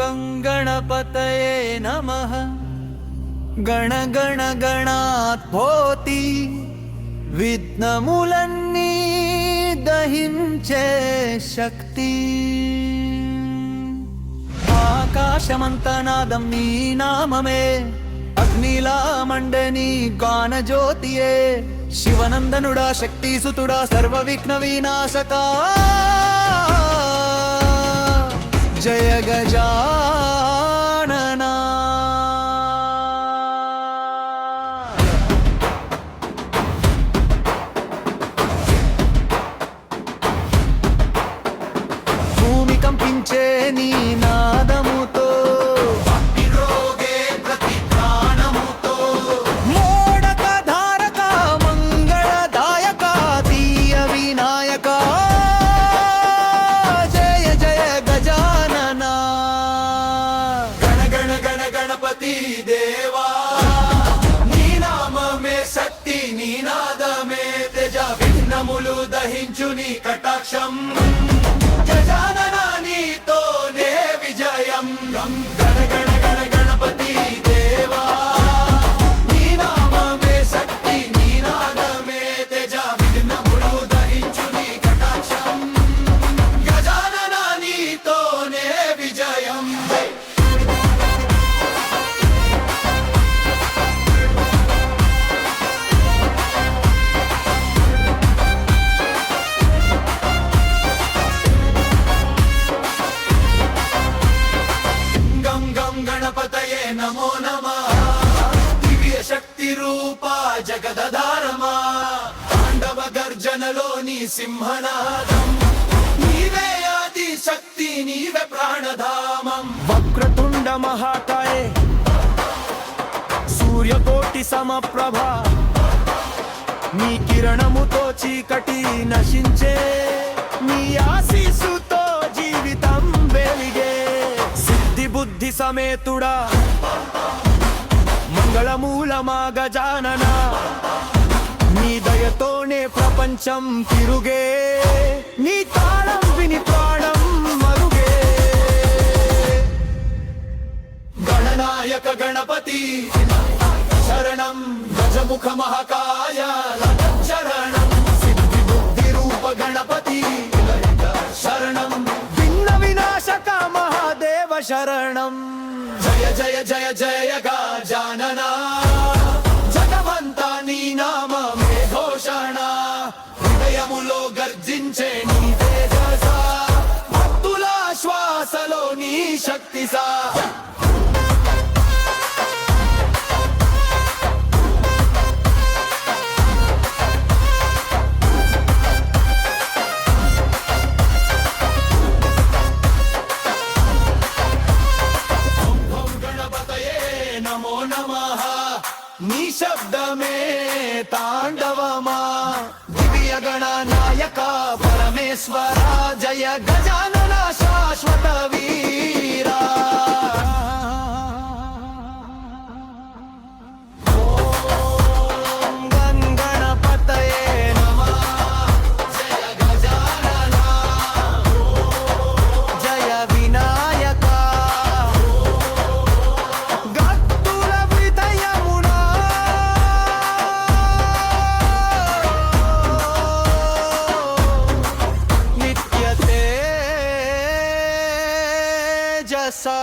गं गणपतये नमः। गण गण गणात् भोति विघ्नमुलन्नी दहिंचे शक्ति। ఆకాశమంతనాదం నీ నామమే, అగ్నిలా మండని గాన జ్యోతియే, శివనందనుడా శక్తిసుతుడా సర్వ విఘ్న వినాశకా, జయ గజాననా। భూమి కంపించే నీ నాదముతో, భక్తి రోగే ప్రతి ప్రాణముతో, మోడక ధారక మంగళదాయక తీయ వినాయక, జయ జయ గజానన। గణ గణ గణ గణపతి దేవా, నీ నామమే శక్తి, నీ నాదమే తేజ, విఘ్నములు దహించు నీ కటాక్షం, గజాననా నీతోనే విజయం। గణ గణ గణ గణపతి దేవా, నీ నామమే శక్తి, నీ నాదమే తేజ, విఘ్నములు దహించు నీ కటాక్షం, గజాననా నీతోనే విజయం। గణపతయే నమో నమః। దివ్య శక్తి రూప జగదధారమా, తాండవ గర్జనలోని సింహనాదం, నీవే ఆది శక్తి, నీవే ప్రాణధామం। వక్రతుండ మహాకాయ సూర్యకోటి సమప్రభ, నీ కిరణముతో చీకటి నశించే, నీ ఆశీస్సుతో జీవితం వెలిగే, బుద్ధి సమేతుడా మంగళమూలమా గజానన, నీ దయతోనే ప్రపంచం తిరుగే, నీ తాళం విని ప్రాణం మరుగే। గణనాయక గణపతి శరణం, గజముఖ మహాకాయ శరణం, సిద్ధి బుద్ధి రూప గణపతి శరణం, భిన్న వినాశక మహాదేవ శరణం। జయ జయ జయ జయ గజానన, జగమంతా నీ నామమే ఘోషణ, హృదయములో గర్జించే నీ తేజస, భక్తుల శ్వాసలో నీ శక్తి సా। నమో నమః, నీ శబ్దమే తాండవమా, దివ్య గణనాయక పరమేశ్వర, జయ గజానన శాశ్వత వీరా। ఓం గం గణపతయే నమః, జయ గజానన, జయ వినాయక, జసా।